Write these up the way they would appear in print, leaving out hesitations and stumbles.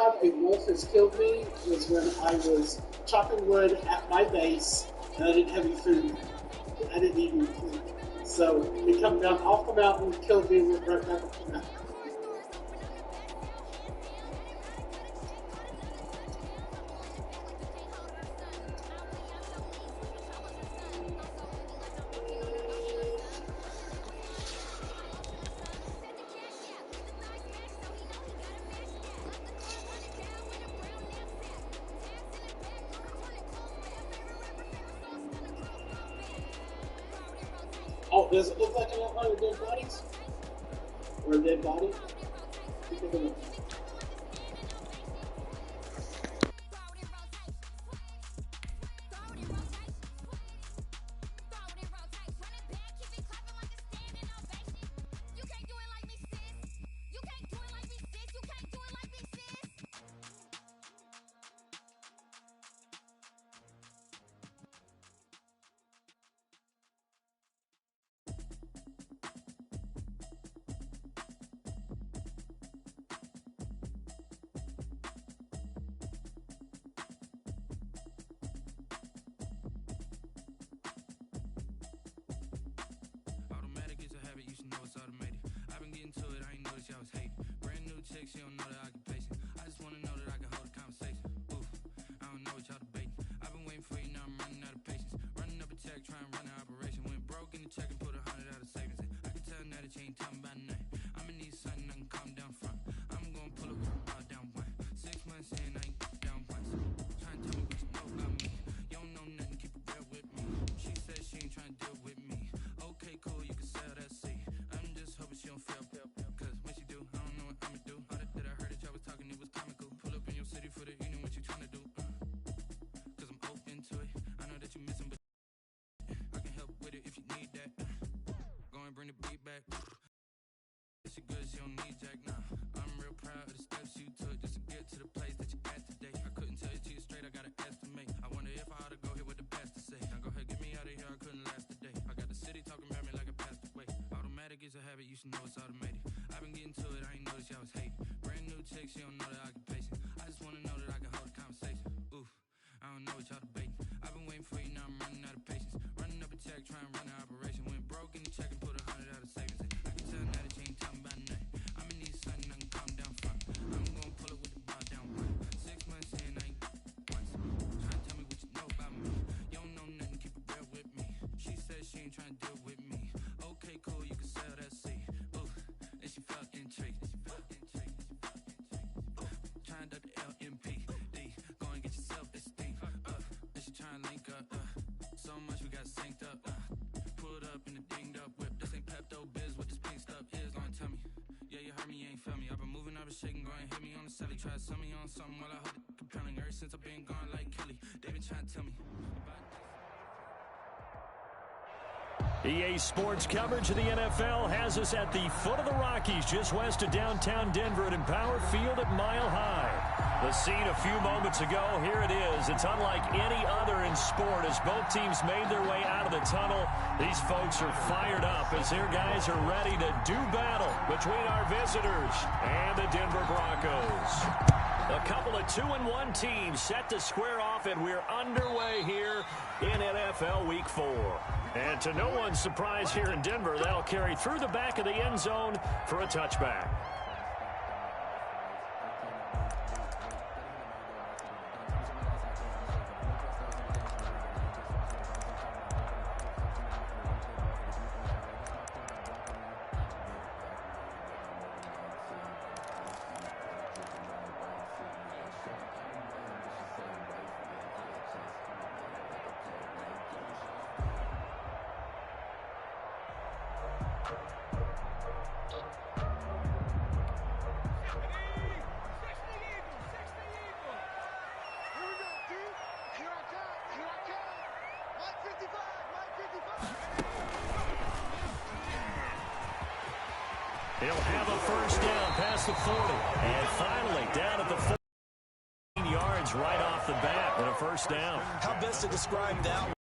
time a wolf has killed me was when I was chopping wood at my base and I didn't have any food. I didn't eat any food. So they come down off the mountain, killed me, and went right back up the mountain. Oh, does it look like an outline of dead bodies? Or a dead body? She don't know the occupation. I just wanna know that I can hold a conversation. Oof, I don't know what y'all debating. I've been waiting for you, now I'm running out of patience. Running up a check, trying to run an operation. Went broke in the check and put 100 out of savings. I can tell now that you ain't talking about nothing. I'ma need something I can calm down from. I'm gonna pull up with the ball down one. 6 months in, I ain't down once. Trying to tell me what you know about me. You don't know nothing, keep it real with me. She said she ain't trying to deal with me. Okay, cool, you can sell that seat. I'm just hoping she don't fail. Cause when she do, I don't know what I'ma do. All that I heard that y'all was talking, it was comical. Pull up in your city for the evening, what you trying to do? Cause I'm open to it. I know that you missing, but I can help with it if you need that. Go and bring the beat back. She good, she don't need Jack now. I'm real proud of the steps you took just to get to the place that you at today. I couldn't tell you to you straight, I gotta estimate. I wonder if I ought to go here with the best to say. Now go ahead, get me out of here, I couldn't last today. I got the city talking about me like I passed away. Automatic is a habit, you should know it's automated. I've been getting to it, I ain't noticed y'all was hating. Brand new chick, she don't know the occupation. I just wanna know that I can hold a conversation. Oof, I don't know what y'all debating. I've been waiting for you, now I'm running out of patience. Running up a check, trying to run an operation. Went broke in the check and put 100 out of savings. I can tell now that you ain't talking about nothing. I'ma need something I can calm down from. I'm gonna pull it with the ball down one. 6 months in, I ain't once. Trying to tell me what you know about me. You don't know nothing, keep it real with me. She said she ain't trying to deal with me. Okay, cool, you can sell that seat. Ooh, and she felt intrigued. Trying to the LMPD. Go and get your self-esteem up. And she trying to link up. So much we got synced up. Pulled up in the dinged up whip. This ain't Pepto-Biz, what this pink stuff is. Long tell me. Yeah, you heard me, you ain't felt me. I've been moving, I've been shaking, go and hit me on the celly. Try to sell me on something while I hold it compelling. Ever since I've been gone like Kelly, they been trying to tell me about EA Sports coverage of the NFL has us at the foot of the Rockies, just west of downtown Denver at Empower Field at Mile High. The scene a few moments ago, here it is. It's unlike any other in sport as both teams made their way out of the tunnel. These folks are fired up as their guys are ready to do battle between our visitors and the Denver Broncos. A couple of 2-1 teams set to square off, and we're underway here in NFL Week 4. And to no one's surprise here in Denver, they'll carry through the back of the end zone for a touchback. He'll have a first down past the 40. And finally, down at the 14 yards right off the bat with a first down. How best to describe that?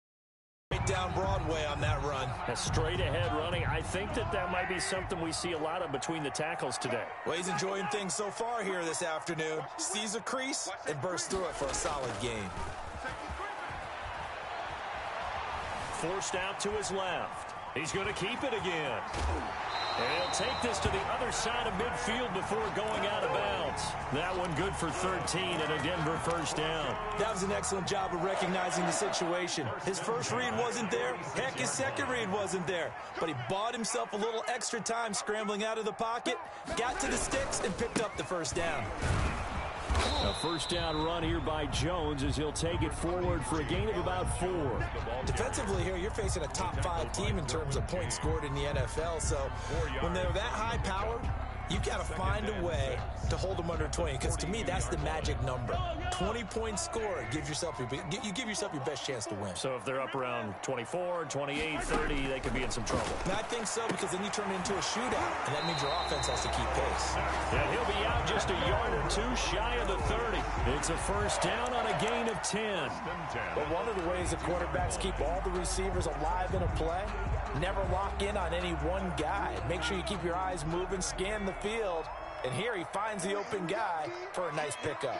down Broadway on that run. A straight ahead running. I think that might be something we see a lot of between the tackles today. Well, he's enjoying things so far here this afternoon. Sees a crease and bursts through it for a solid gain. Forced out to his left. He's going to keep it again. And he'll take this to the other side of midfield before going out of bounds. That one good for 13 and a Denver first down. That was an excellent job of recognizing the situation. His first read wasn't there. Heck, his second read wasn't there. But he bought himself a little extra time scrambling out of the pocket, got to the sticks, and picked up the first down. A first down run here by Jones as he'll take it forward for a gain of about 4. Defensively here, you're facing a top 5 team in terms of points scored in the NFL. So when they're that high powered, you got to find a way to hold them under 20, because to me, that's the magic number. 20 points scored, you give yourself your best chance to win. So if they're up around 24, 28, 30, they could be in some trouble. And I think so, because then you turn it into a shootout, and that means your offense has to keep pace. And he'll be out just a yard or two shy of the 30. It's a first down on a gain of 10. But one of the ways the quarterbacks keep all the receivers alive in a play, never lock in on any one guy. Make sure you keep your eyes moving, scan the field, and here he finds the open guy for a nice pickup.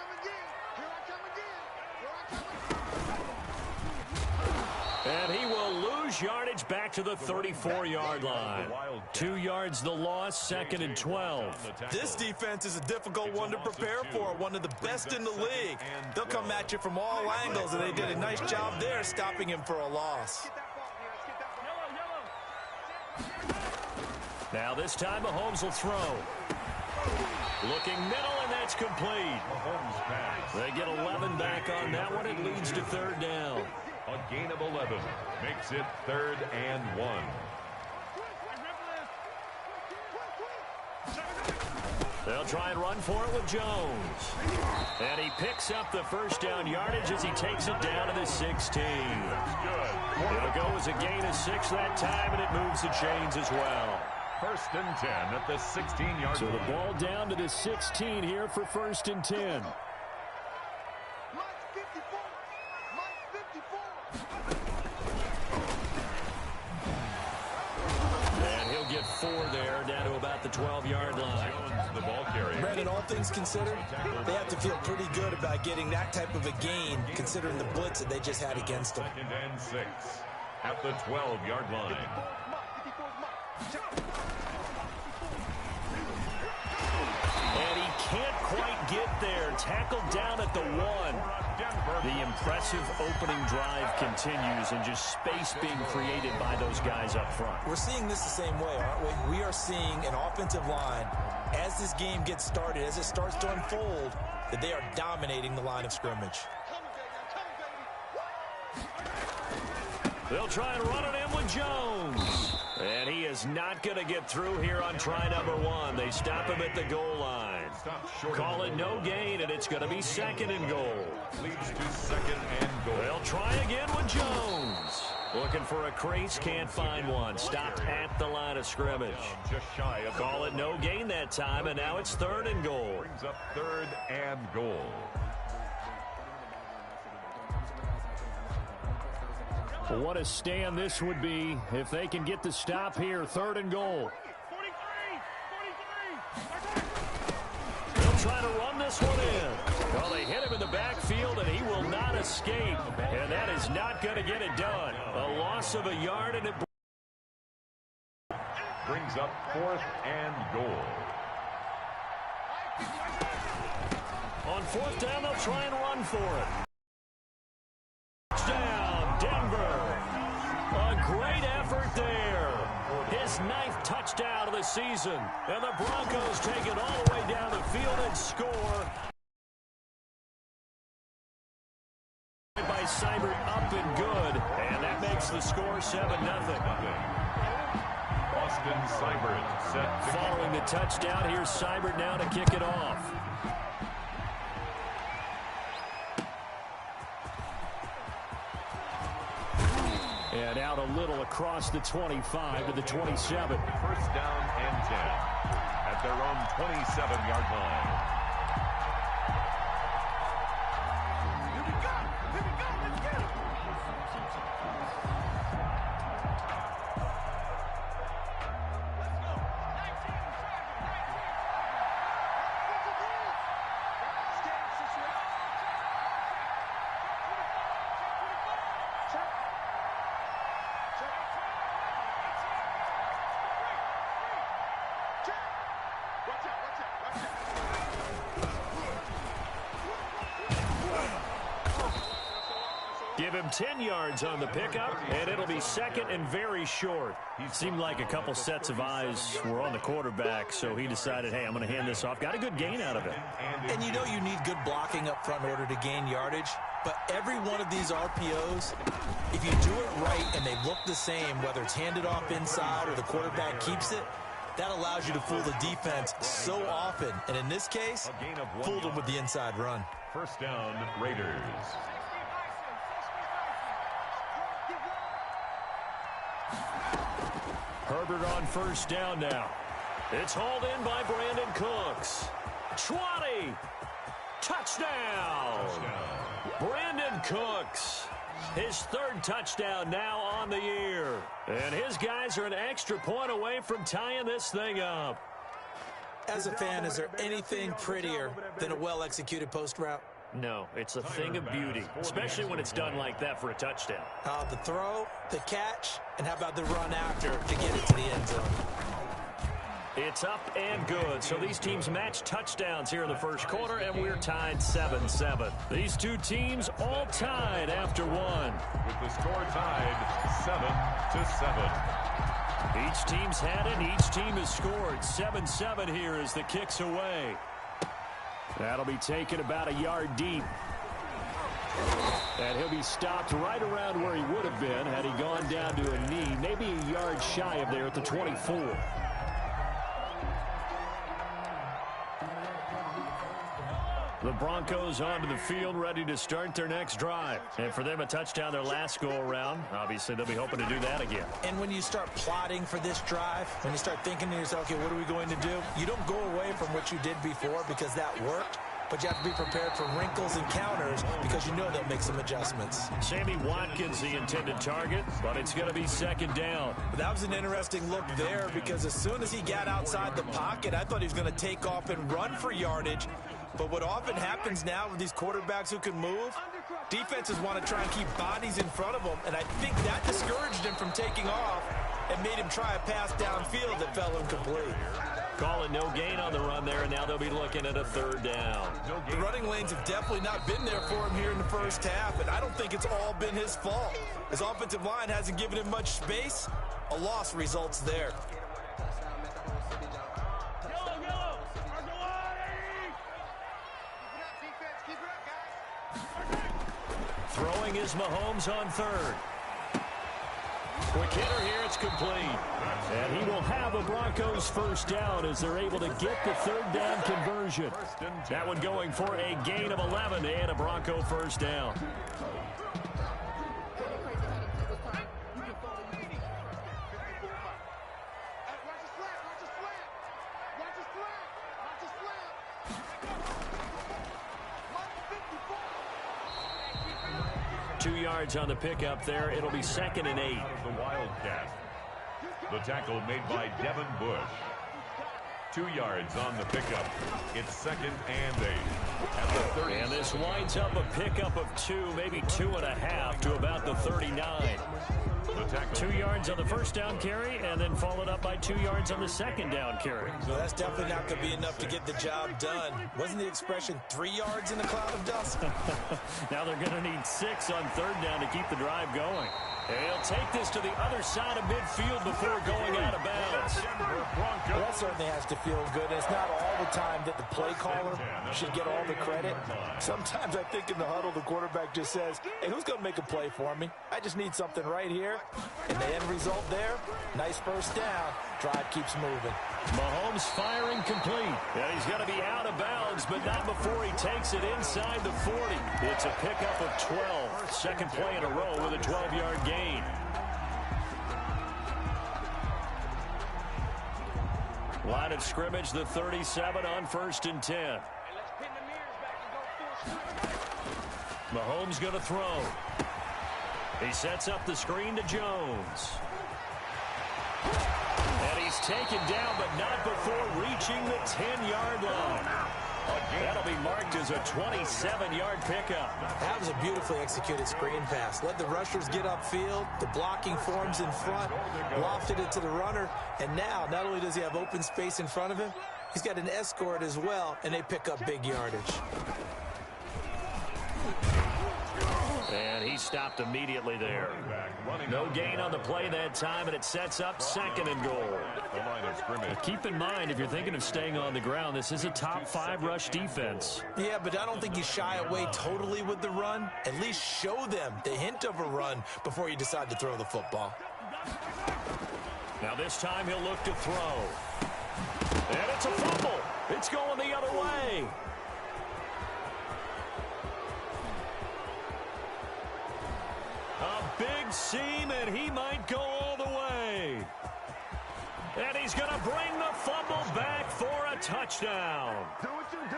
And he will lose yardage back to the 34-yard line. 2 yards the loss, 2nd and 12. This defense is a difficult one to prepare for, one of the best in the league. They'll come at you from all angles, and they did a nice job there stopping him for a loss. Now this time Mahomes will throw. Looking middle, and that's complete. They get 11 back on that one. It leads to 3rd down. A gain of 11 makes it 3rd and 1. They'll try and run for it with Jones. And he picks up the first down yardage as he takes it down to the 16. It'll go as a gain of 6 that time, and it moves the chains as well. 1st and 10 at the 16-yard line. So the ball down to the 16 here for 1st and 10. And he'll get 4 there, down to about the 12-yard line. Jones, the ball carrier. Brandon, all things considered, they have to feel pretty good about getting that type of a gain, considering the blitz that they just had against them. 2nd and 6 at the 12-yard line. And he can't quite get there. Tackled down at the 1. The impressive opening drive continues, and just space being created by those guys up front. We're seeing this the same way, aren't we? We are seeing an offensive line, as this game gets started, as it starts to unfold, that they are dominating the line of scrimmage. They'll try and run it in with Jones. And he is not going to get through here on try number 1. They stop him at the goal line. Call it no gain, and it's going to be 2nd and goal. Leads to 2nd and goal. They'll try again with Jones. Looking for a crease, can't find one. Stopped at the line of scrimmage. Just shy of Call it no gain that time, and now it's 3rd and goal. Brings up 3rd and goal. Well, what a stand this would be if they can get the stop here. 3rd and goal. They'll try to run this one in. Well, they hit him in the backfield, and he will not escape. And that is not going to get it done. A loss of a yard, and it brings up 4th and goal. On 4th down, they'll try and run for it. Touchdown, Denver. A great effort there. His 9th touchdown of the season. And the Broncos take it all the way down the field and score. By Seibert, up and good. And that makes the score 7-0. Austin Seibert set. Following the touchdown, here's Seibert now to kick it off. And out a little across the 25 to the 27. 1st down and 10 at their own 27-yard line. Give him 10 yards on the pickup, and it'll be second and very short. It seemed like a couple sets of eyes were on the quarterback, so he decided, hey, I'm going to hand this off. Got a good gain out of it. And you know you need good blocking up front in order to gain yardage, but every one of these RPOs, if you do it right and they look the same, whether it's handed off inside or the quarterback keeps it, that allows you to fool the defense so often. And in this case, fooled them with the inside run. First down, Raiders. Herbert on first down now. It's hauled in by Brandon Cooks. 20. Touchdown. Brandon Cooks. His third touchdown now on the year. And his guys are an extra point away from tying this thing up. As a fan, is there anything prettier than a well-executed post route? No, it's a thing of beauty, especially when it's done like that for a touchdown. The throw, the catch, and how about the run after to get it to the end zone? It's up and good. So these teams match touchdowns here in the first quarter, and we're tied 7-7. These two teams all tied after one. With the score tied 7-7. Each team's had it. Each team has scored. 7-7 here as the kick's away. That'll be taken about a yard deep. And he'll be stopped right around where he would have been had he gone down to a knee, maybe a yard shy of there at the 24. The Broncos onto the field, ready to start their next drive. And for them, a touchdown their last go-around. Obviously, they'll be hoping to do that again. And when you start plotting for this drive, when you start thinking to yourself, okay, what are we going to do? You don't go away from what you did before because that worked. But you have to be prepared for wrinkles and counters because you know they'll make some adjustments. Sammy Watkins, the intended target, but it's going to be second down. But that was an interesting look there because as soon as he got outside the pocket, I thought he was going to take off and run for yardage. But what often happens now with these quarterbacks who can move, defenses want to try and keep bodies in front of them, and I think that discouraged him from taking off and made him try a pass downfield that fell incomplete. Calling no gain on the run there, and now they'll be looking at a third down. The running lanes have definitely not been there for him here in the first half, and I don't think it's all been his fault. His offensive line hasn't given him much space. A loss results there. Throwing is Mahomes on third. Quick hitter here, it's complete. And he will have a Broncos first down as they're able to get the third down conversion. That one going for a gain of 11 and a Bronco first down. On the pickup there, it'll be second and 8. The Wildcat. The tackle made by Devin Bush. 2 yards on the pickup. It's second and 8. At the 30. And this winds up a pickup of 2, maybe 2.5 to about the 39. 2 yards on the first down carry, and then followed up by 2 yards on the second down carry. So that's definitely not going to be enough to get the job done. Wasn't the expression 3 yards in a cloud of dust? Now they're going to need 6 on third down to keep the drive going. And he'll take this to the other side of midfield before going out of bounds. Well, that certainly has to feel good. And it's not all the time that the play caller should get all the credit. Sometimes I think in the huddle, the quarterback just says, hey, who's going to make a play for me? I just need something right here. And the end result there, nice first down. Drive keeps moving. Mahomes firing complete. And he's going to be out of bounds, but not before he takes it inside the 40. It's a pickup of 12. Second play in a row with a 12-yard gain. Line of scrimmage, the 37 on 1st and 10. Mahomes going to throw. He sets up the screen to Jones. And he's taken down, but not before reaching the 10-yard line. That'll be marked as a 27-yard pickup. That was a beautifully executed screen pass. Let the rushers get upfield. The blocking forms in front. Lofted it to the runner. And now, not only does he have open space in front of him, he's got an escort as well, and they pick up big yardage. And he stopped immediately there. No gain on the play that time, and it sets up 2nd and goal. But keep in mind, if you're thinking of staying on the ground, this is a top 5 rush defense. Yeah, but I don't think you shy away totally with the run. At least show them the hint of a run before you decide to throw the football. Now this time he'll look to throw. And it's a fumble. It's going the other way. A big seam, and he might go all the way. And he's going to bring the fumble back for a touchdown. Do what you do.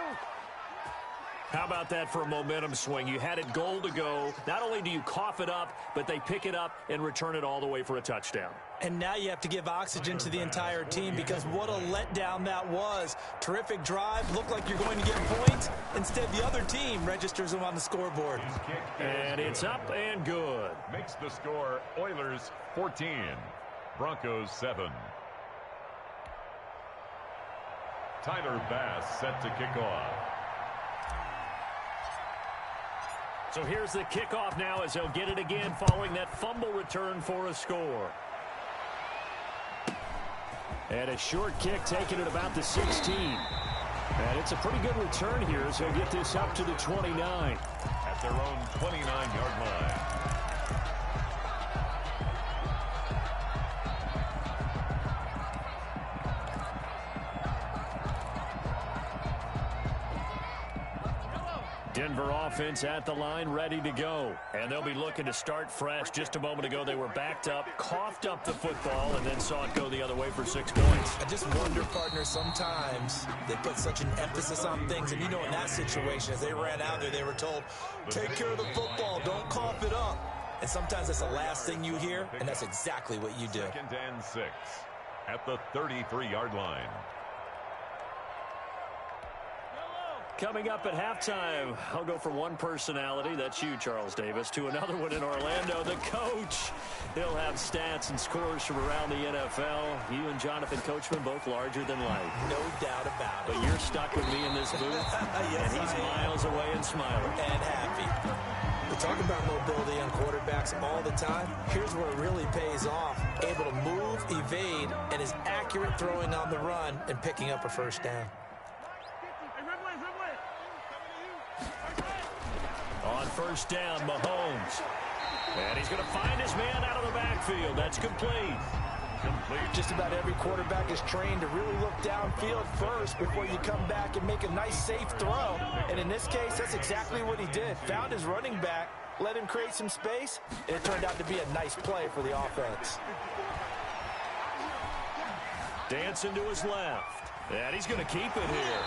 How about that for a momentum swing? You had it goal to go. Not only do you cough it up, but they pick it up and return it all the way for a touchdown. And now you have to give oxygen to the entire team because what a letdown that was. Terrific drive. Looked like you're going to get points. Instead, the other team registers them on the scoreboard. And it's up and good. Makes the score Oilers 14, Broncos 7. Tyler Bass set to kick off. So here's the kickoff now as they'll get it again following that fumble return for a score. And a short kick taken at about the 16. And it's a pretty good return here as he'll get this up to the 29. At their own 29-yard line. Denver offense at the line, ready to go. And they'll be looking to start fresh. Just a moment ago, they were backed up, coughed up the football, and then saw it go the other way for 6 points. I just wonder, partner, sometimes they put such an emphasis on things. And, you know, in that situation, as they ran out there, they were told, take care of the football, don't cough it up. And sometimes that's the last thing you hear, and that's exactly what you do. 2nd and 6 at the 33-yard line. Coming up at halftime, I'll go from one personality, that's you, Charles Davis, to another one in Orlando, the coach. He'll have stats and scores from around the NFL. You and Jonathan Coachman both larger than life. No doubt about it. But you're stuck with me in this booth, yes, and he's miles away and smiling. And happy. We talk about mobility on quarterbacks all the time. Here's where it really pays off. Able to move, evade, and is accurate throwing on the run and picking up a first down. On first down, Mahomes. And he's going to find his man out of the backfield. That's complete. Just about every quarterback is trained to really look downfield first before you come back and make a nice, safe throw. And in this case, that's exactly what he did. Found his running back, let him create some space, and it turned out to be a nice play for the offense. Dancing to his left. And he's going to keep it here.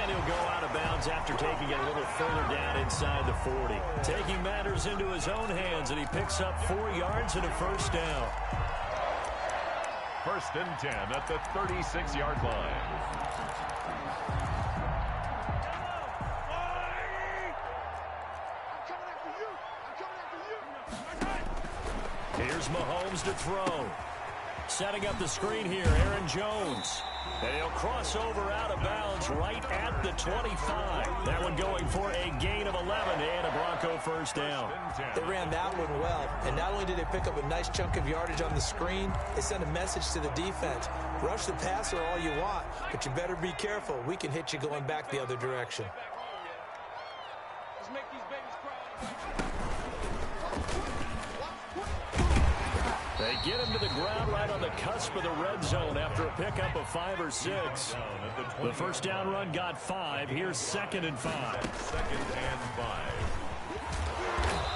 And he'll go out of bounds after taking it a little further down inside the 40. Taking matters into his own hands, and he picks up 4 yards and a first down. 1st and 10 at the 36-yard line. Here's Mahomes to throw. Setting up the screen here, Aaron Jones. And he'll cross over out of bounds right at the 25. That one going for a gain of 11 and a Bronco first down. They ran that one well, and not only did they pick up a nice chunk of yardage on the screen, they sent a message to the defense. Rush the passer all you want, but you better be careful. We can hit you going back the other direction. They get him to the ground right on the cusp of the red zone after a pickup of 5 or 6. The first down run got 5. Here's 2nd and 5. 2nd and 5.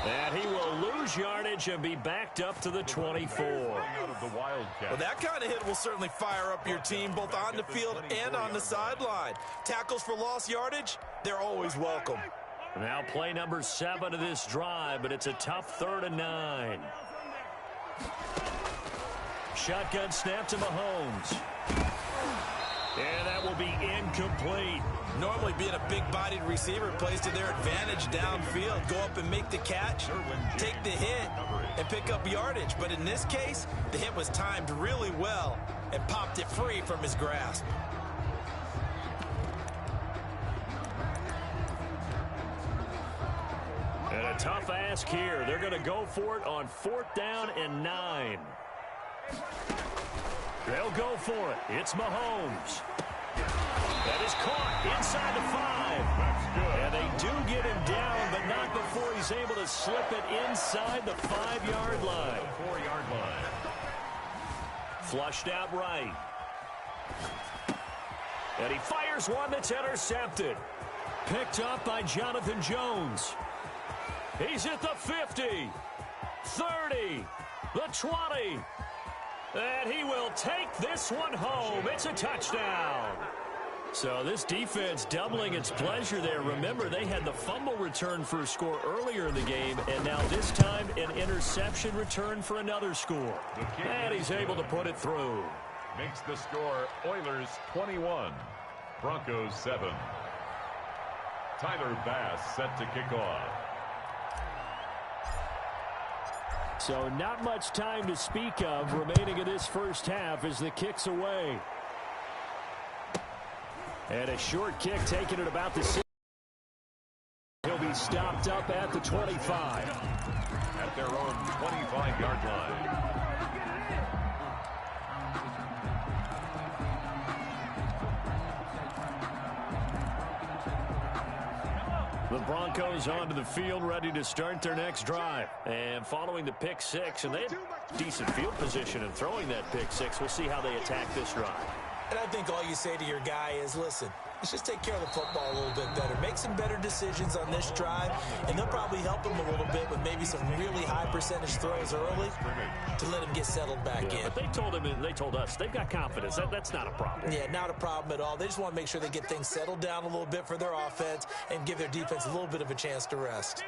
And he will lose yardage and be backed up to the 24. Well, that kind of hit will certainly fire up your team both on the field and on the sideline. Tackles for lost yardage, they're always welcome. Now play number 7 of this drive, but it's a tough 3rd and 9. Shotgun snap to Mahomes. And that will be incomplete. Normally being a big-bodied receiver plays to their advantage downfield. Go up and make the catch, take the hit, and pick up yardage. But in this case, the hit was timed really well and popped it free from his grasp. And a tough ask here. They're going to go for it on 4th down and 9. They'll go for it. It's Mahomes. That is caught inside the 5. And they do get him down, but not before he's able to slip it inside the 5-yard line. 4-yard line. Flushed out right. And he fires one that's intercepted. Picked up by Jonathan Jones. He's at the 50, 30, the 20. And he will take this one home. It's a touchdown. So this defense doubling its pleasure there. Remember, they had the fumble return for a score earlier in the game, and now this time an interception return for another score. And he's able to put it through. Makes the score Oilers 21, Broncos 7. Tyler Bass set to kick off. So not much time to speak of remaining in this first half as the kick's away. And a short kick taken at about the 6. He'll be stopped up at the 25. At their own 25-yard line. The Broncos onto the field, ready to start their next drive. And following the pick 6, and they had decent field position in throwing that pick 6. We'll see how they attack this drive. And I think all you say to your guy is, listen, let's just take care of the football a little bit better. Make some better decisions on this drive, and they'll probably help him a little bit with maybe some really high percentage throws early to let him get settled back in. But they told him, and they told us, they've got confidence. That's not a problem. Yeah, not a problem at all. They just want to make sure they get things settled down a little bit for their offense and give their defense a little bit of a chance to rest.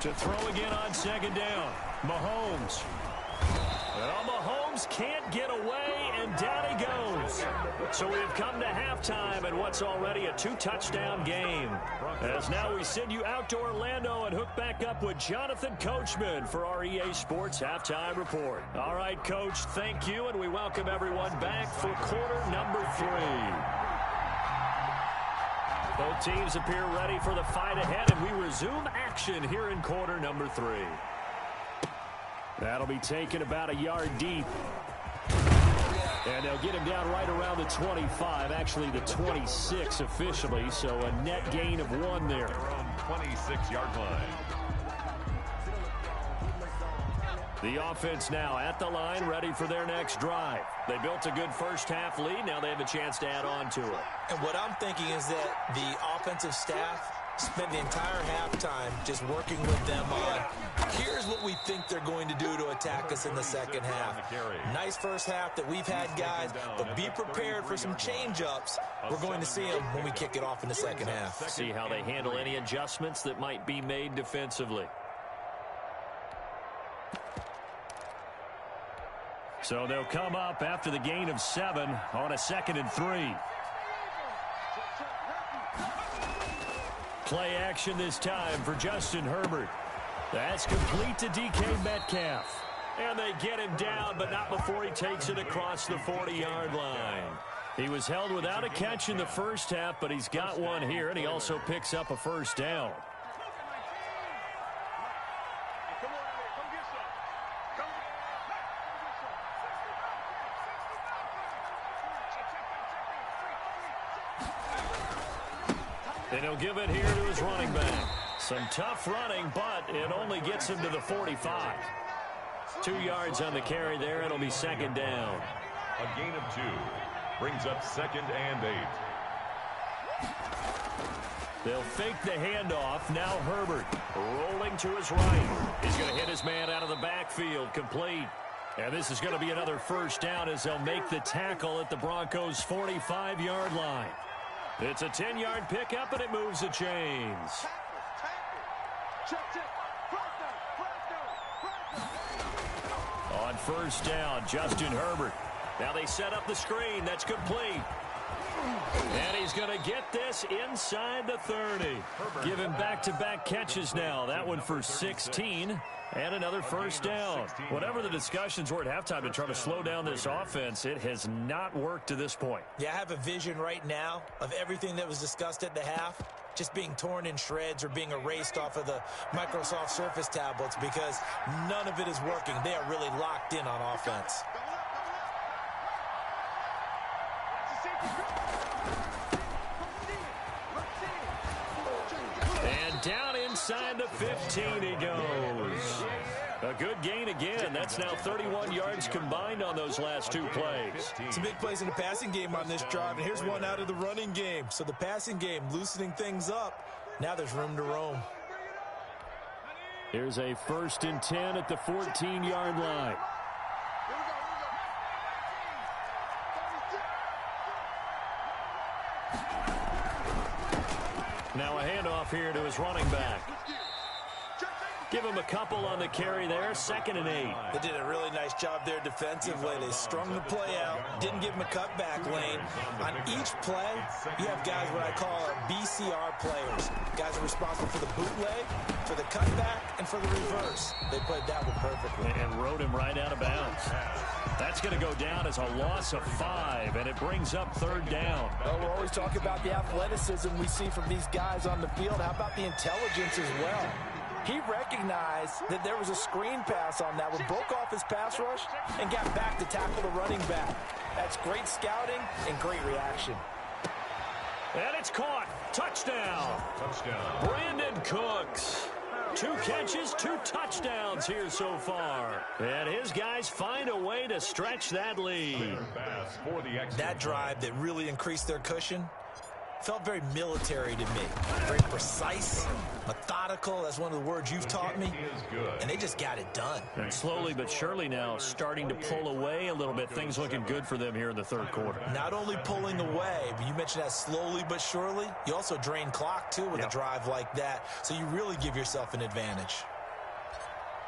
To throw again on 2nd down. Mahomes. Well, Mahomes can't get away, and down he goes. So we have come to halftime in what's already a 2-touchdown game. As now we send you out to Orlando and hook back up with Jonathan Coachman for our EA Sports Halftime Report. All right, Coach, thank you, and we welcome everyone back for quarter number 3. Both teams appear ready for the fight ahead, and we resume action here in quarter number 3. That'll be taken about a yard deep. And they'll get him down right around the 25, actually the 26 officially, so a net gain of 1 there. Their own 26-yard line. The offense now at the line, ready for their next drive. They built a good first half lead. Now they have a chance to add on to it. And what I'm thinking is that the offensive staff spent the entire halftime just working with them on, here's what we think they're going to do to attack us in the second half. Nice first half that we've had, guys, but be prepared for some change-ups. We're going to see them when we kick it off in the second half. See how they handle any adjustments that might be made defensively. So they'll come up after the gain of 7 on a 2nd and 3. Play action this time for Justin Herbert. That's complete to DK Metcalf. And they get him down, but not before he takes it across the 40-yard line. He was held without a catch in the first half, but he's got one here, and he also picks up a first down. And he'll give it here to his running back. Some tough running, but it only gets him to the 45. 2 yards on the carry there. It'll be 2nd down. A gain of 2 brings up 2nd and 8. They'll fake the handoff. Now Herbert rolling to his right. He's going to hit his man out of the backfield. Complete. And this is going to be another first down as they'll make the tackle at the Broncos' 45-yard line. It's a 10-yard pickup, and it moves the chains. On first down, Justin Herbert. Now they set up the screen. That's complete. And he's going to get this inside the 30. Give him back-to-back catches now. That one for 16 and another first down. Whatever the discussions were at halftime to try to slow down this offense, it has not worked to this point. Yeah, I have a vision right now of everything that was discussed at the half just being torn in shreds or being erased off of the Microsoft Surface tablets because none of it is working. They are really locked in on offense. And down inside the 15 he goes. A good gain again. That's now 31 yards combined on those last two plays. Some big plays in the passing game on this drive, and here's one out of the running game. So the passing game loosening things up. Now there's room to roam. Here's a 1st and 10 at the 14-yard line. Now a handoff here to his running back. Give him a couple on the carry there. 2nd and 8. They did a really nice job there defensively. They strung the play out, didn't give him a cutback lane. On each play, you have guys what I call BCR players. Guys are responsible for the bootleg, for the cutback, and for the reverse. They played that one perfectly. And rode him right out of bounds. That's going to go down as a loss of 5, and it brings up 3rd down. Well, we're always talking about the athleticism we see from these guys on the field. How about the intelligence as well? He recognized that there was a screen pass on that one, broke off his pass rush, and got back to tackle the running back. That's great scouting and great reaction. And it's caught. Touchdown. Brandon Cooks. 2 catches, 2 touchdowns here so far. And his guys find a way to stretch that lead. That drive that really increased their cushion felt very military to me. Very precise, methodical. That's one of the words you've taught me. And they just got it done. And slowly but surely now starting to pull away a little bit. Things looking good for them here in the 3rd quarter. Not only pulling away, but you mentioned that slowly but surely. You also drain clock, too, with a drive like that. So you really give yourself an advantage.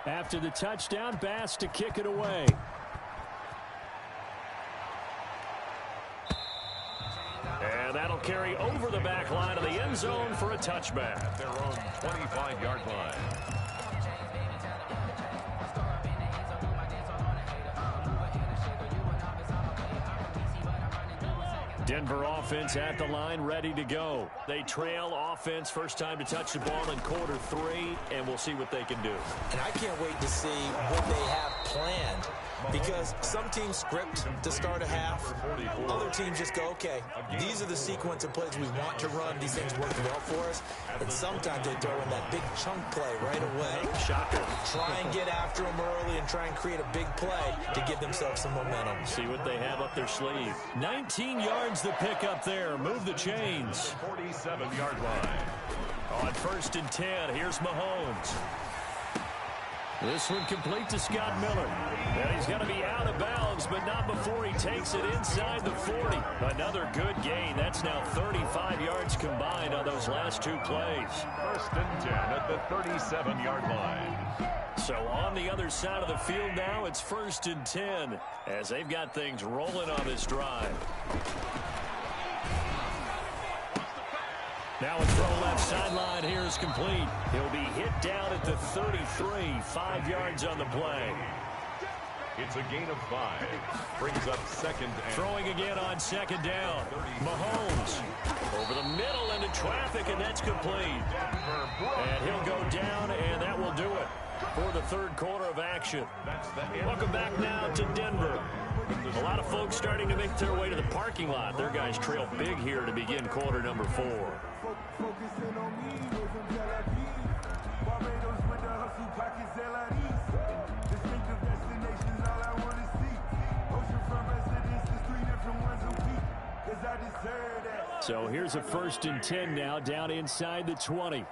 After the touchdown, Bass to kick it away. And that'll carry over the back line of the end zone for a touchback. At their own 25-yard line. Denver offense at the line, ready to go. They trail offense, first time to touch the ball in quarter 3, and we'll see what they can do. And I can't wait to see what they have planned, because some teams script to start a half. Other teams just go, okay, these are the sequence of plays we want to run. These things work well for us. And sometimes they throw in that big chunk play right away. Shocker. Try and get after them early and try and create a big play to give themselves some momentum. See what they have up their sleeve. 19 yards the pick up there. Move the chains. 47-yard line. On 1st and 10, here's Mahomes. This one complete to Scott Miller. And he's going to be out of bounds, but not before he takes it inside the 40. Another good gain. That's now 35 yards combined on those last 2 plays. 1st and 10 at the 37-yard line. So on the other side of the field now, it's 1st and 10 as they've got things rolling on this drive. Now it's from the left sideline. Here is complete. He'll be hit down at the 33. 5 yards on the play. It's a gain of 5. Brings up 2nd and... Throwing again on 2nd down. Mahomes over the middle into traffic, and that's complete. And he'll go down, and that will do it for the 3rd quarter of action. Welcome back now to Denver. A lot of folks starting to make their way to the parking lot. Their guys trail big here to begin quarter number 4. So here's a 1st and 10 now down inside the 20.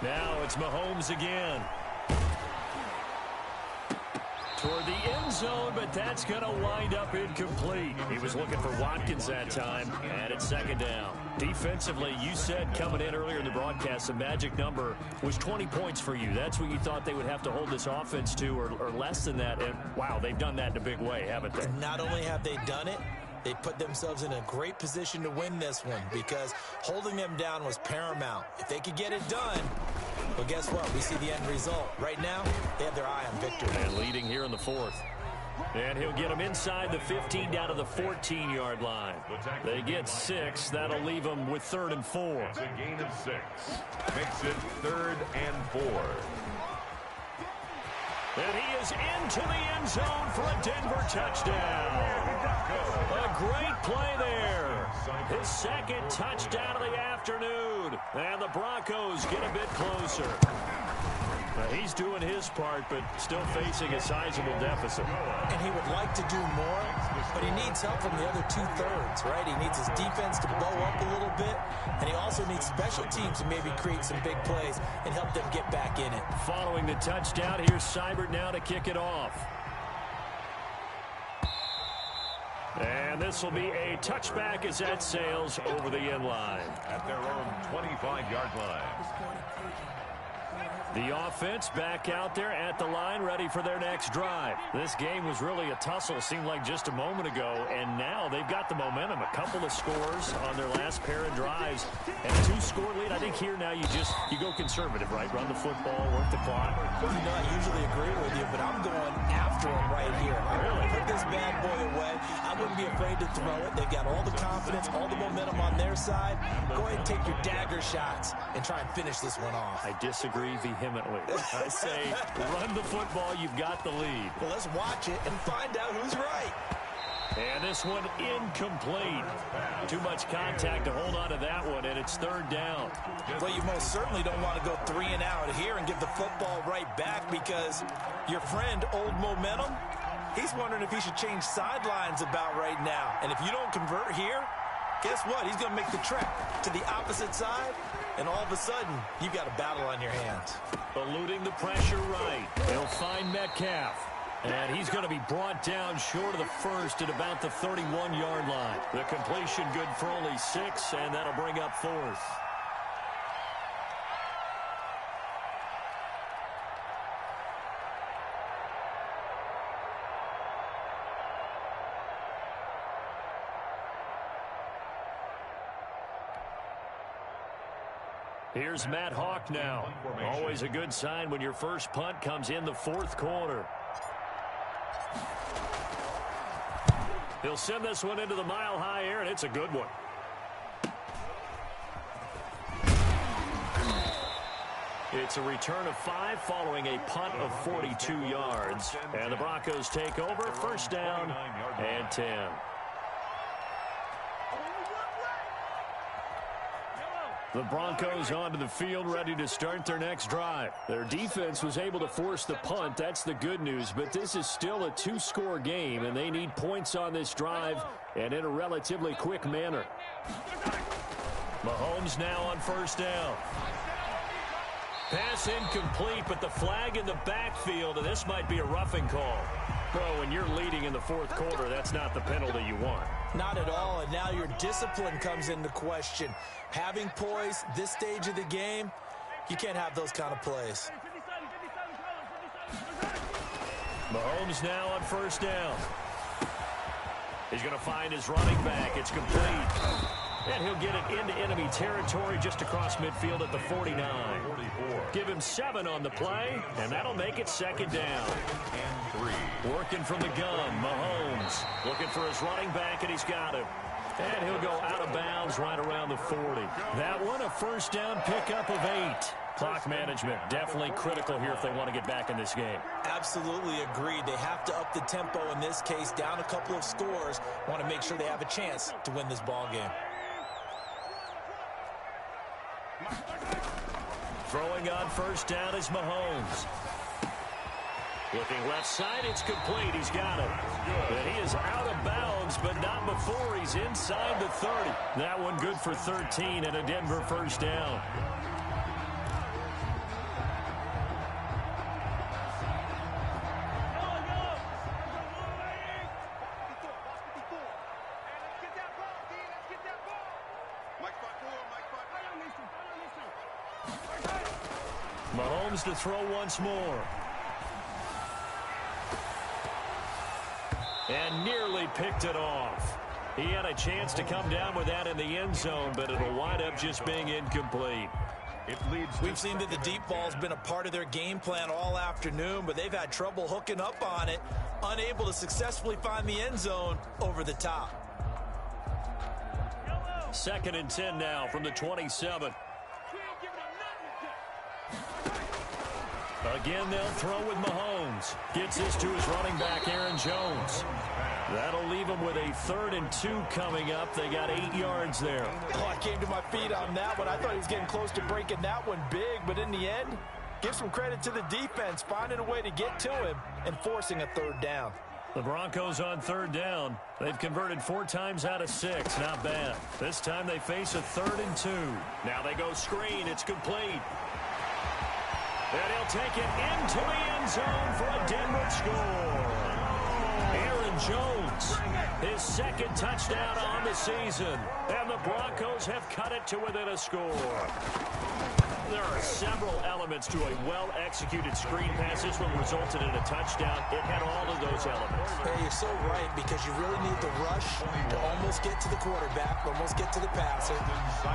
Now it's Mahomes again. Toward the end zone, but that's going to wind up incomplete. He was looking for Watkins that time, and it's second down. Defensively, you said coming in earlier in the broadcast, the magic number was 20 points for you. That's what you thought they would have to hold this offense to, or less than that. And, wow, they've done that in a big way, haven't they? And not only have they done it, they put themselves in a great position to win this one because holding them down was paramount. If they could get it done, well, guess what? We see the end result. Right now, they have their eye on victory. And leading here in the fourth. And he'll get them inside the 15 down to the 14-yard line. They get 6. That'll leave them with 3rd and 4. It's a gain of 6. Makes it 3rd and 4. And he is into the end zone for a Denver touchdown. A great play there. His second touchdown of the afternoon. And the Broncos get a bit closer. He's doing his part, but still facing a sizable deficit. And he would like to do more, but he needs help from the other 2/3, right? He needs his defense to bow up a little bit, and he also needs special teams to maybe create some big plays and help them get back in it. Following the touchdown, here's Seibert now to kick it off. And this will be a touchback as that sails over the end line. At their own 25-yard line. The offense back out there at the line, ready for their next drive. This game was really a tussle, seemed like just a moment ago, and now they've got the momentum. A couple of scores on their last pair of drives, and a 2-score lead. I think here now you go conservative, right? Run the football, work the clock. You know, I usually agree with you, but I'm going after him right here. Really? Put this bad boy away. I wouldn't be afraid to throw it. They've got all the confidence, all the momentum on their side. Go ahead and take your dagger shots and try and finish this one off. I disagree vehemently. I say run the football, you've got the lead. Well, let's watch it and find out who's right. And this one incomplete. Too much contact to hold on to that one, and it's 3rd down. Well, you most certainly don't want to go 3 and out here and give the football right back because your friend, Old Momentum, he's wondering if he should change sidelines about right now. And if you don't convert here, guess what? He's going to make the trek to the opposite side, and all of a sudden, you've got a battle on your hands. Eluding the pressure right. They'll find Metcalf. And he's going to be brought down short of the first at about the 31-yard line. The completion good for only 6, and that'll bring up 4th. Here's Matt Hawk now. Always a good sign when your first punt comes in the 4th quarter. He'll send this one into the mile-high air, and it's a good one. It's a return of 5 following a punt of 42 yards. And the Broncos take over, 1st down and 10. The Broncos onto the field, ready to start their next drive. Their defense was able to force the punt. That's the good news. But this is still a 2-score game, and they need points on this drive and in a relatively quick manner. Mahomes now on 1st down. Pass incomplete, but the flag in the backfield, and this might be a roughing call. Bro, when you're leading in the 4th quarter, that's not the penalty you want. Not at all, and now your discipline comes into question. Having poise this stage of the game, you can't have those kind of plays. Mahomes now on 1st down. He's going to find his running back. It's complete. And he'll get it into enemy territory just across midfield at the 49. Give him 7 on the play, and that'll make it 2nd down. And 3. Working from the gun, Mahomes looking for his running back, and he's got him. And he'll go out of bounds right around the 40. That one, a 1st down pickup of 8. Clock management definitely critical here if they want to get back in this game. Absolutely agreed. They have to up the tempo in this case, down a couple of scores. Want to make sure they have a chance to win this ball game. Throwing on 1st down is Mahomes. Looking left side, it's complete. He's got it. And he is out of bounds, but not before he's inside the 30. That one good for 13 and a Denver 1st down. Mahomes to throw once more. And nearly picked it off. He had a chance to come down with that in the end zone, but it'll wind up just being incomplete. We've seen that the deep ball's been a part of their game plan all afternoon, but they've had trouble hooking up on it, unable to successfully find the end zone over the top. 2nd and 10 now from the 27. Again, they'll throw with Mahomes. Gets this to his running back, Aaron Jones. That'll leave him with a 3rd and 2 coming up. They got 8 yards there. Oh, I came to my feet on that one. I thought he was getting close to breaking that one big, but in the end, give some credit to the defense, finding a way to get to him and forcing a 3rd down. The Broncos on 3rd down. They've converted 4 times out of 6. Not bad. This time they face a 3rd and 2. Now they go screen. It's complete. And he'll take it into the end zone for a Denver score. Aaron Jones, his 2nd touchdown on the season. And the Broncos have cut it to within a score. There are several elements to a well-executed screen pass. This one resulted in a touchdown. It had all of those elements. Hey, you're so right, because you really need the rush to almost get to the quarterback, almost get to the passer.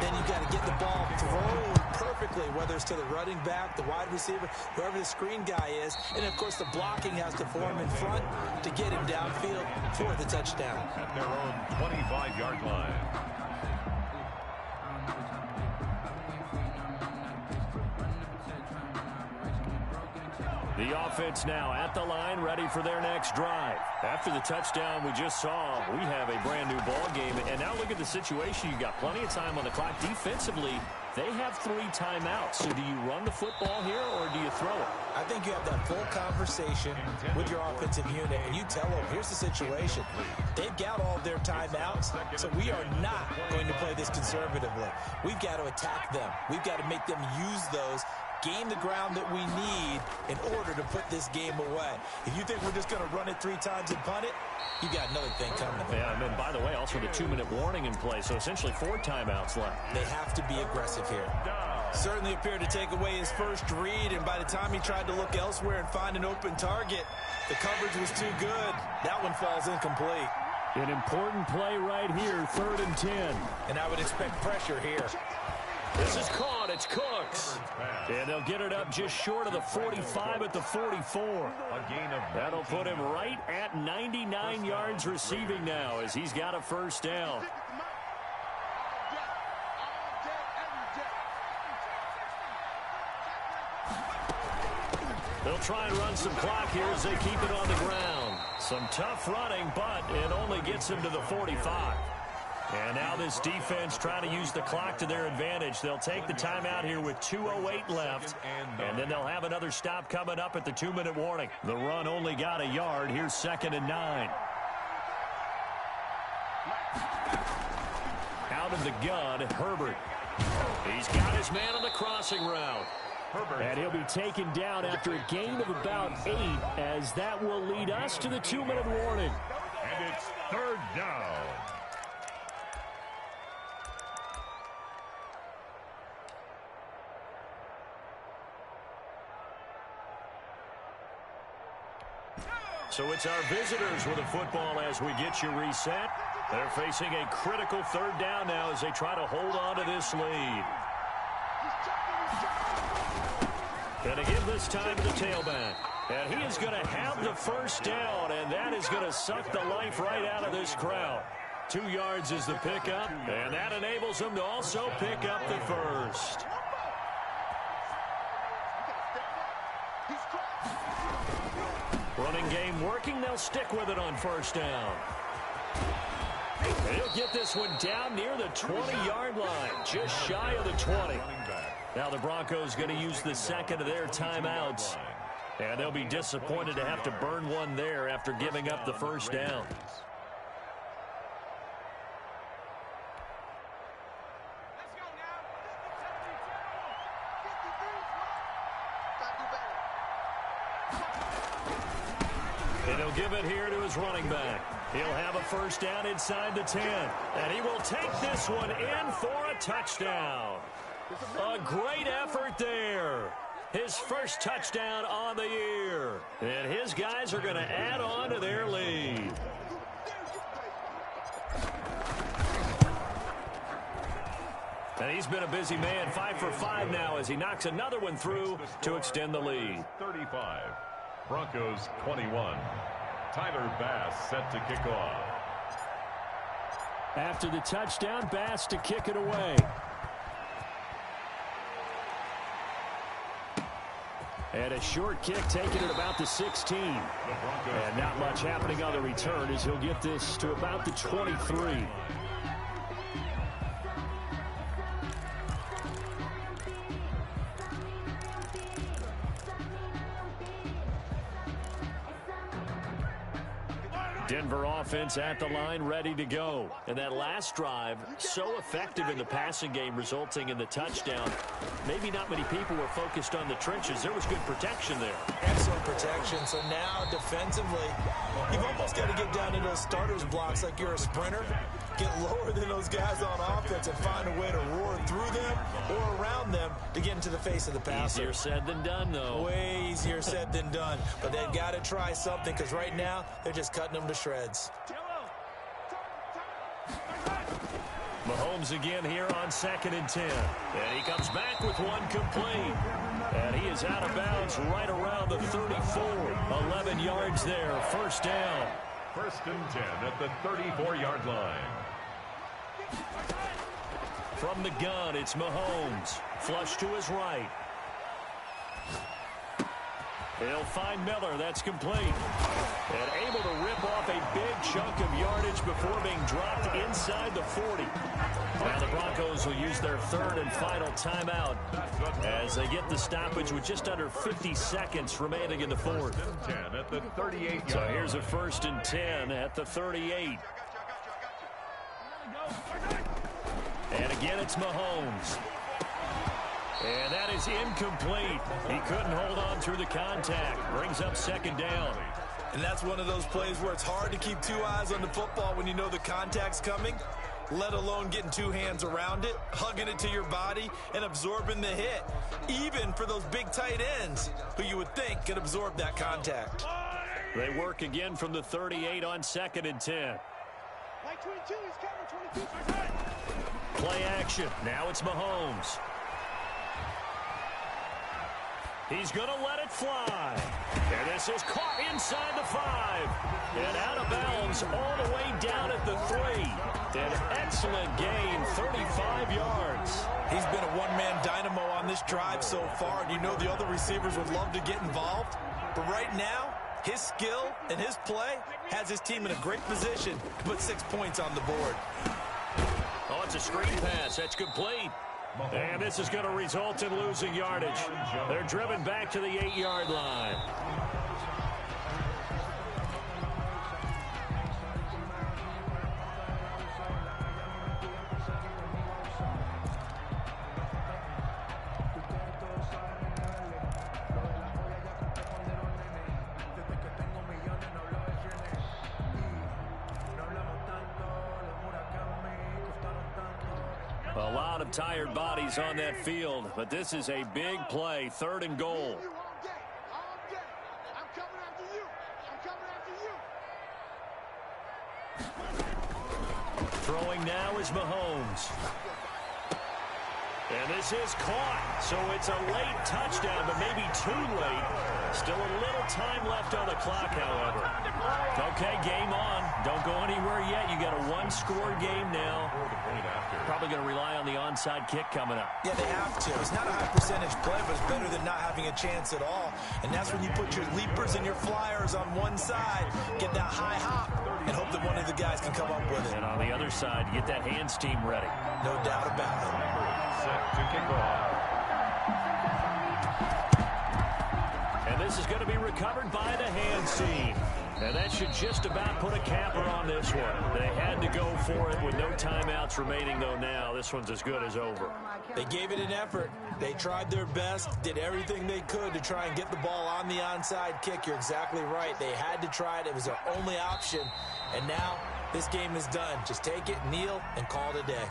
Then you got to get the ball thrown perfectly, whether it's to the running back, the wide receiver, whoever the screen guy is. And, of course, the blocking has to form in front to get him downfield for the touchdown. At their own 25-yard line. The offense now at the line, ready for their next drive. After the touchdown we just saw, we have a brand-new ball game. And now look at the situation. You've got plenty of time on the clock. Defensively, they have 3 timeouts. So do you run the football here or do you throw it? I think you have that full conversation with your offensive unit, and you tell them, here's the situation. They've got all of their timeouts, so we are not going to play this conservatively. We've got to attack them. We've got to make them use those, gain the ground that we need in order to put this game away. If you think we're just going to run it 3 times and punt it, you got another thing coming. Yeah, and then, by the way, also the 2-minute warning in play, so essentially 4 timeouts left. They have to be aggressive here. Certainly appeared to take away his first read, and by the time he tried to look elsewhere and find an open target, the coverage was too good. That one falls incomplete. An important play right here, 3rd and 10. And I would expect pressure here. This is caught. It's Cooks. And they'll get it up just short of the 45 at the 44. That'll put him right at 99 yards receiving now as he's got a 1st down. They'll try and run some clock here as they keep it on the ground. Some tough running, but it only gets him to the 45. And now this defense trying to use the clock to their advantage. They'll take the timeout here with 2:08 left. And then they'll have another stop coming up at the 2-minute warning. The run only got a yard. Here's 2nd and 9. Out of the gun, Herbert. He's got his man on the crossing route. And he'll be taken down after a gain of about 8, as that will lead us to the 2-minute warning. And it's 3rd down. So it's our visitors with the football as we get you reset. They're facing a critical 3rd down now as they try to hold on to this lead. And again this time to the tailback. And he is going to have the 1st down, and that is going to suck the life right out of this crowd. 2 yards is the pickup, and that enables them to also pick up the 1st. Running game working. They'll stick with it on 1st down. And he'll get this one down near the 20-yard line, just shy of the 20. Now the Broncos going to use the 2nd of their timeouts. And they'll be disappointed to have to burn one there after giving up the 1st down. And he'll give it here to his running back. He'll have a 1st down inside the 10. And he will take this one in for a touchdown. A great effort there. his first touchdown on the year. And his guys are going to add on to their lead. And he's been a busy man, 5 for 5 now as he knocks another one through to extend the lead. 35, Broncos 21. Tyler Bass set to kick off. After the touchdown, Bass to kick it away. And a short kick taken at about the 16. And not much happening on the return as he'll get this to about the 23. Denver offense at the line, ready to go. And that last drive, so effective in the passing game, resulting in the touchdown. Maybe not many people were focused on the trenches. There was good protection there. Excellent protection. So now, defensively, you've almost got to get down to those starters blocks like you're a sprinter. Get lower than those guys on offense and find a way to roar through them or around them to get into the face of the passer. Easier said than done, though. Way easier said than done. But they've got to try something because right now they're just cutting them to shreds. Mahomes again here on 2nd and 10. And he comes back with one complete. And he is out of bounds right around the 34. 11 yards there, first down. 1st and 10 at the 34-yard line. From the gun, it's Mahomes. Flush to his right. He'll find Miller. That's complete. And able to rip off a big chunk of yardage before being dropped inside the 40. Now the Broncos will use their 3rd and final timeout as they get the stoppage with just under 50 seconds remaining in the 4th. 10 at the 38-yard. So here's a 1st and 10 at the 38. And again, it's Mahomes. And that is incomplete. He couldn't hold on through the contact. Brings up 2nd down. And that's one of those plays where it's hard to keep 2 eyes on the football when you know the contact's coming, let alone getting 2 hands around it, hugging it to your body, and absorbing the hit. Even for those big tight ends who you would think could absorb that contact. They work again from the 38 on 2nd and 10. Play action. Now it's Mahomes. He's going to let it fly. And this is caught inside the 5. And out of bounds all the way down at the 3. An excellent gain, 35 yards. He's been a one-man dynamo on this drive so far, and you know the other receivers would love to get involved. But right now, his skill and his play has his team in a great position to put 6 points on the board. Oh, it's a screen pass. That's complete. And this is going to result in losing yardage. They're driven back to the 8-yard line. A lot of tired bodies on that field, but this is a big play, 3rd and goal. Throwing now is Mahomes. And this is caught, so it's a late touchdown, but maybe too late. Still a little time left on the clock, however. Okay, game on. Don't go anywhere yet. You got a 1-score game now. Probably going to rely on the onside kick coming up. Yeah, they have to. It's not a high percentage play, but it's better than not having a chance at all. And that's when you put your leapers and your flyers on one side, get that high hop, and hope that one of the guys can come up with it. And on the other side, get that hands team ready. No doubt about it. Set to kick off. And this is going to be recovered by the hands team. And that should just about put a capper on this one. They had to go for it with no timeouts remaining, though now. This one's as good as over. They gave it an effort. They tried their best, did everything they could to try and get the ball on the onside kick. You're exactly right. They had to try it. It was their only option. And now this game is done. Just take it, kneel, and call it a day.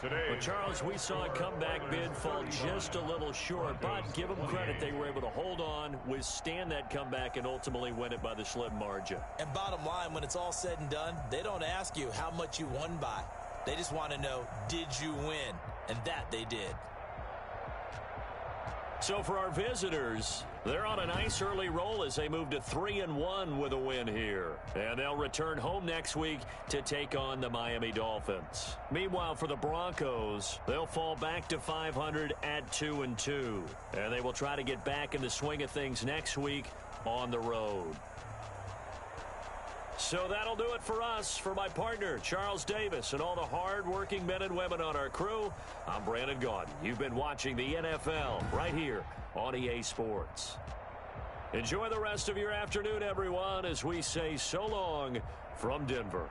Today, Well, Charles, we saw a comeback bid fall just a little short, but give them credit. They were able to hold on, withstand that comeback, and ultimately win it by the slim margin. And bottom line, when it's all said and done, they don't ask you how much you won by. They just want to know, did you win? And that they did. So for our visitors, they're on a nice early roll as they move to 3-1 with a win here. And they'll return home next week to take on the Miami Dolphins. Meanwhile, for the Broncos, they'll fall back to 500 at 2-2. And they will try to get back in the swing of things next week on the road. So that'll do it for us. For my partner, Charles Davis, and all the hard-working men and women on our crew, I'm Brandon Gaudin. You've been watching the NFL right here on EA Sports. Enjoy the rest of your afternoon, everyone, as we say so long from Denver.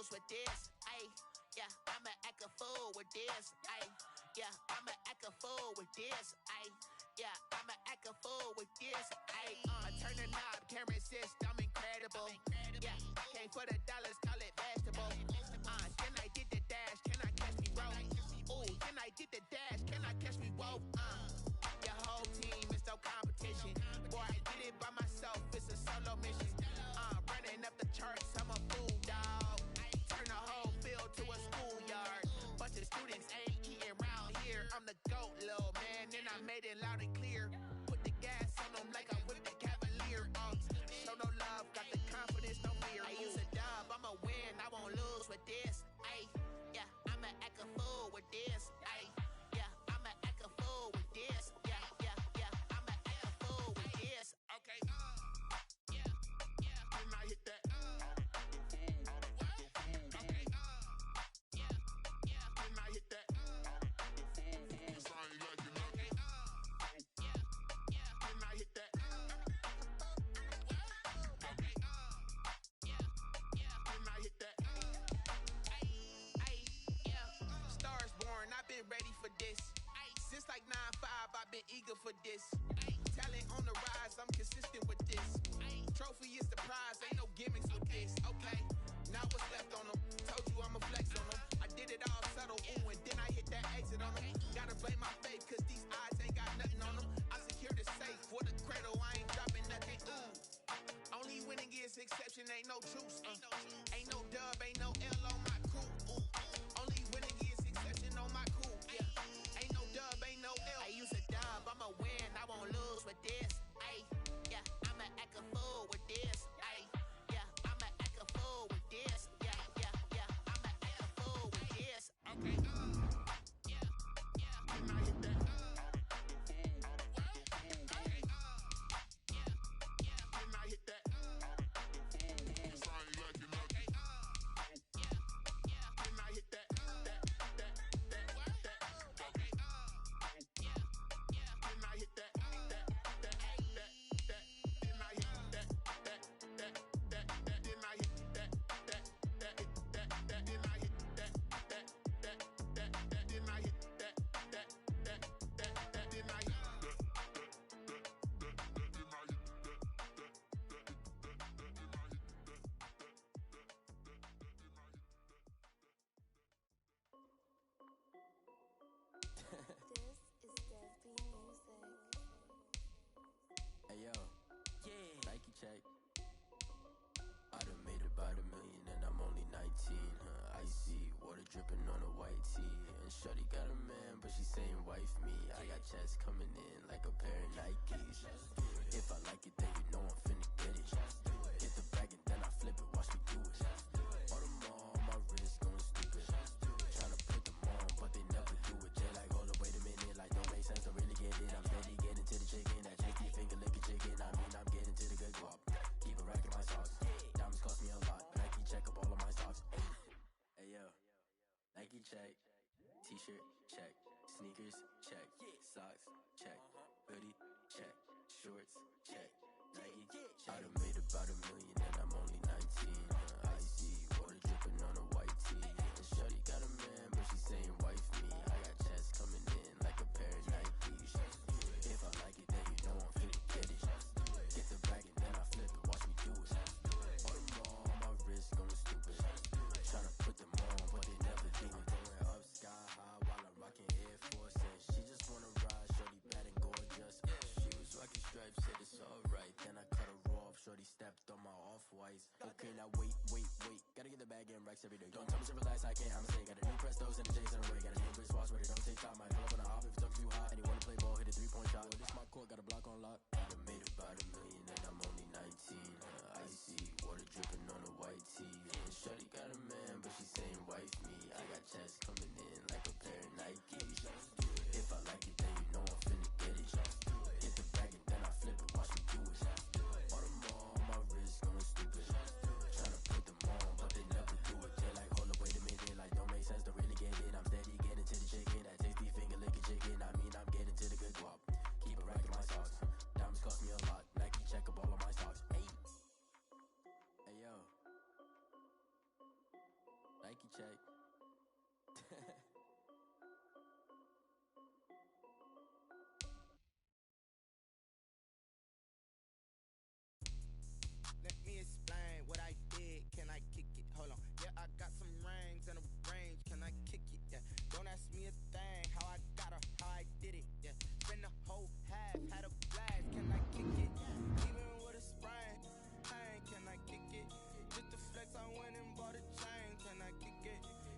lose with this. Ayy, yeah, I'ma act a fool with this. Ayy, yeah, I'ma act a fool with this. Ayy, yeah, I'ma act a fool with this. Ayy, I turn the knob, can't resist, I'm incredible. Yeah, came for the dollars, call it vegetable. Can I get the dash? Can I catch me roll? Ooh, can I get the dash? Can I catch me roll? Your whole team is no competition. Boy, I did it by myself, it's a solo mission. Running up the charts, I'm a fool, dog. Turn the whole field to a schoolyard. Bunch of students ain't eating round here. I'm the GOAT, little man, and I made it loud and clear. Put the gas on them like I whipped the Cavalier. Show no love, got the confidence, no fear. I use a dub, I'ma win, I won't lose with this. Ay, yeah, I'ma act a fool with this. Ay, yeah, I'ma act a fool with this. Yeah, yeah, yeah, I'ma act a fool with this. Okay, yeah, yeah, when I hit that. Okay, yeah, yeah, when I hit that. I've been ready for this. Since like 9-5, I've been eager for this. Talent on the rise, I'm consistent with this. Trophy is the prize, ain't no gimmicks with this. Okay, now what's left on them? Told you I'ma flex on them. I did it all subtle, ooh, and then I hit that exit on them. Gotta blame my faith, cause these eyes ain't got nothing on them. I secure the safe, for the cradle, I ain't dropping nothing, ooh. Only winning is exception, ain't no truce. Ain't no dub, ain't no L on my crew. Only winning is exception on my crew. Yeah, ain't no dub, ain't no L. I use a dub, I'ma win, I won't lose with this. Ay, yeah, I'ma act a fool with this. Ay, yeah, I'ma act a fool with this. Yeah, yeah, yeah, I'ma act a fool with this. Okay, yeah, yeah, when I hit that. Okay, yeah, yeah, when I hit that. This is Dev B Music. Hey yo, yeah. Nike check. I done made about $1 million and I'm only 19. Icy water dripping on a white tee. And shorty got a man, but she saying wife me. I got checks coming in like a pair of Nikes. If I like it, then you know I'm finna get it. Get the bag and then I flip it, watch me do it. All my wrist going stupid. Tryna put them on, but they never do it. They like, hold up, wait a minute, like don't make sense, don't really get it. I'm steady getting to the chicken, that chicky finger licking chicken. I mean, I'm getting to the good guap. Keep a rack in my socks. Diamonds cost me a lot. Nike check up all of my socks. Hey yo, Nike check. T-shirt check. Sneakers check. Socks check. Hoodie check. Shorts check. Nike check. I done made about $1 million and I'm only 19. Icy water dripping on a white tee. And shorty got a man, but she saying wife me. I got checks coming in like a pair of Nikes. If I like it, then you know I'm finna get it. Get the bag and then I flip it, watch me do it. All my wrist going stupid. Tryna put them on, but they never do it. Going up sky high while I'm rocking Air Force. And she just wanna ride, shorty bad and gorgeous. She was rocking stripes, said it's alright. Then I cut her off, shorty stepped on my off-whites. Okay, now wait. Gotta get the bag and racks every day. Don't tell me to relax, I can't, I'ma say. Got a new Prestos and a J's in the way. Got a new wristwatch, but it don't take time. I pull up on the hop if it's too hot. And you wanna play ball, hit a 3-point shot. Well, this my court, got a block on lock. I done made about $1 million and I'm only 19. Icy water dripping on a white tee. And shorty got a man, but she saying wife me. I got checks coming in like a pair of Nikes. If I like it, then you know I'm finna get it. Get the bag and then I flip it, watch me do it. All my wrist going stupid. Tryna put them on, but they never do it. They like, hold up, wait a minute, like don't make sense, don't really get it. Nike check. Let me explain what I did. Can I kick it? Hold on. Yeah, I got some rings and a range. Can I kick it? Yeah. Don't ask me a thing. How I got her, how I did it. Yeah. Spend the whole half, had a blast. Can I kick it? Even with a sprain. Hey, can I kick it? Just to flex, I went and bought a chain. Can I kick it?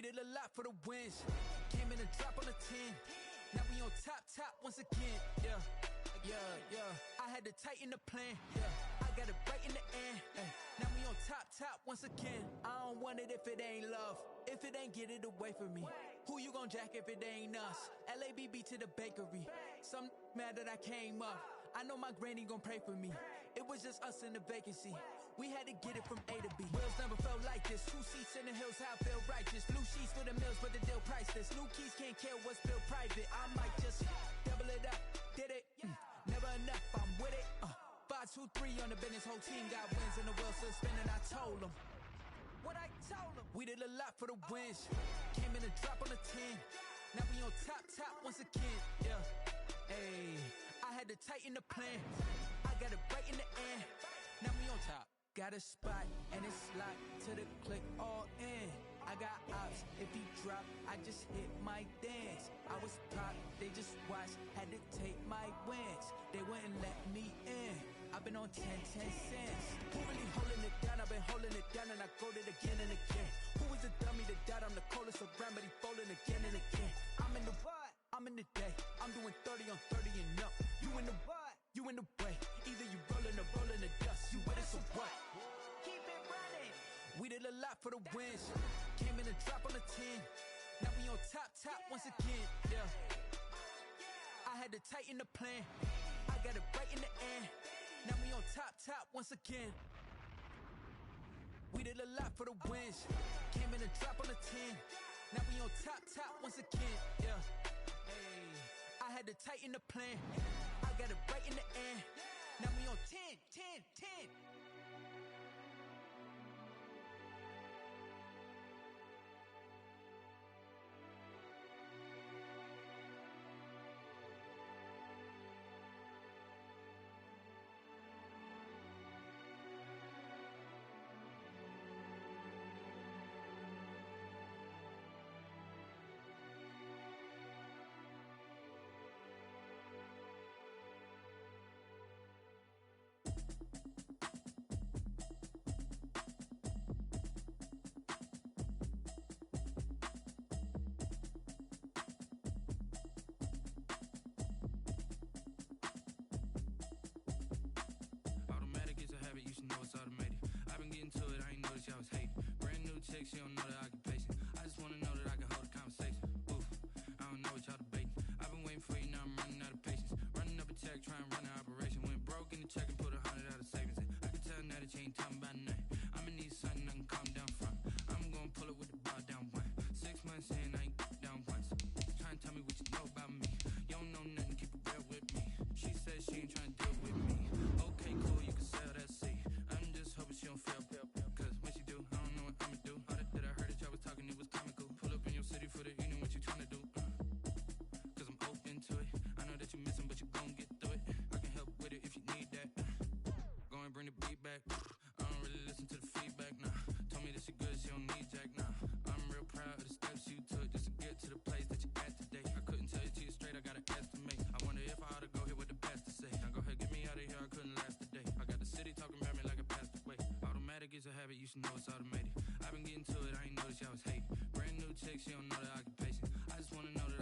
We did a lot for the wins. Came in a drop on a 10. Now we on top once again. Yeah. I had to tighten the plan. Yeah. I got it right in the end. Now we on top once again. I don't want it if it ain't love. If it ain't, get it away from me. Who you gon' jack if it ain't us? LABB to the bakery. Some mad that I came up. I know my granny gon' pray for me. It was just us in the vacancy. We had to get it from A to B. Wheels never felt like this. 2 seats in the hills, how I feel righteous. Blue sheets for the mills, but the deal priceless. New keys can't care what's built private. I might just double it up. Did it? Never enough, I'm with it. 5, 2, 3 on the business. Whole team got wins and the wheels still spinning. I told them what I told them. We did a lot for the wins. Came in a drop on a 10. Now we on top once again. Yeah. Hey, I had to tighten the plan. I got it right in the end. Now we on top. Got a spot and it's locked to the click all in. I got ops, if he drop, I just hit my dance. I was pop, they just watched, had to take my wins. They wouldn't let me in. I've been on 10 cents. Who really holding it down? I've been holding it down and I go it again and again. Who is the dummy that died? I'm the coldest around, but he folding again and again. I'm in the what? I'm in the day. I'm doing 30 on 30 and up. You in the what? You in the way. Either you rolling or rolling the dust. You with us or what? Keep it running. We did a lot for the wins. Came in a drop on a 10. Now we on top once again. Yeah. I had to tighten the plan. I got it right in the end. Now we on top once again. We did a lot for the wins. Came in a drop on a 10. Now we on top once again. Yeah. Hey, I had to tighten the plan. I got it right in the end. Now we on 10. You should know it's automated. I've been getting to it, I ain't noticed y'all was hating. Brand new chick, she don't know the occupation. I just wanna know that I can hold a conversation. Oof, I don't know what y'all debating. I've been waiting for you, now I'm running out of patience. Running up a check, trying to run an operation. Went broke in the check and put 100 out of savings in. I can tell now that you ain't talking about nothing. I'ma need something I can calm down from. I'm gonna pull it with the bar down one. 6 months in, I ain't down once. Trying to tell me what you know about me. You don't know nothing, keep it real with me. She said she ain't trying to deal with me. Okay, cool, you can sell that seat. I'm just hoping she don't fail. Cause when she do, I don't know what I'ma do. All that I heard that y'all was talking, it was comical. Pull up in your city for the evening, what you trying to do? Cause I'm open to it. I know that you missing, but you gon' get through it. I can help with it if you need that. Go and bring the beat back. I don't really listen to the feedback, nah. Told me that she good, she don't need jack, nah. I'm real proud of the steps you took just to get to the place that you at today. I couldn't tell you to you straight, I gotta estimate. I wonder if I ought to go here with the pastor say. Now go ahead, get me out of here, I couldn't last a day. I got the city talking about me like I passed away. Automatic is a habit, you should know it's automated. I've been getting to it, I ain't noticed y'all was hating. Brand new chick, she don't know the occupation. I just wanna know that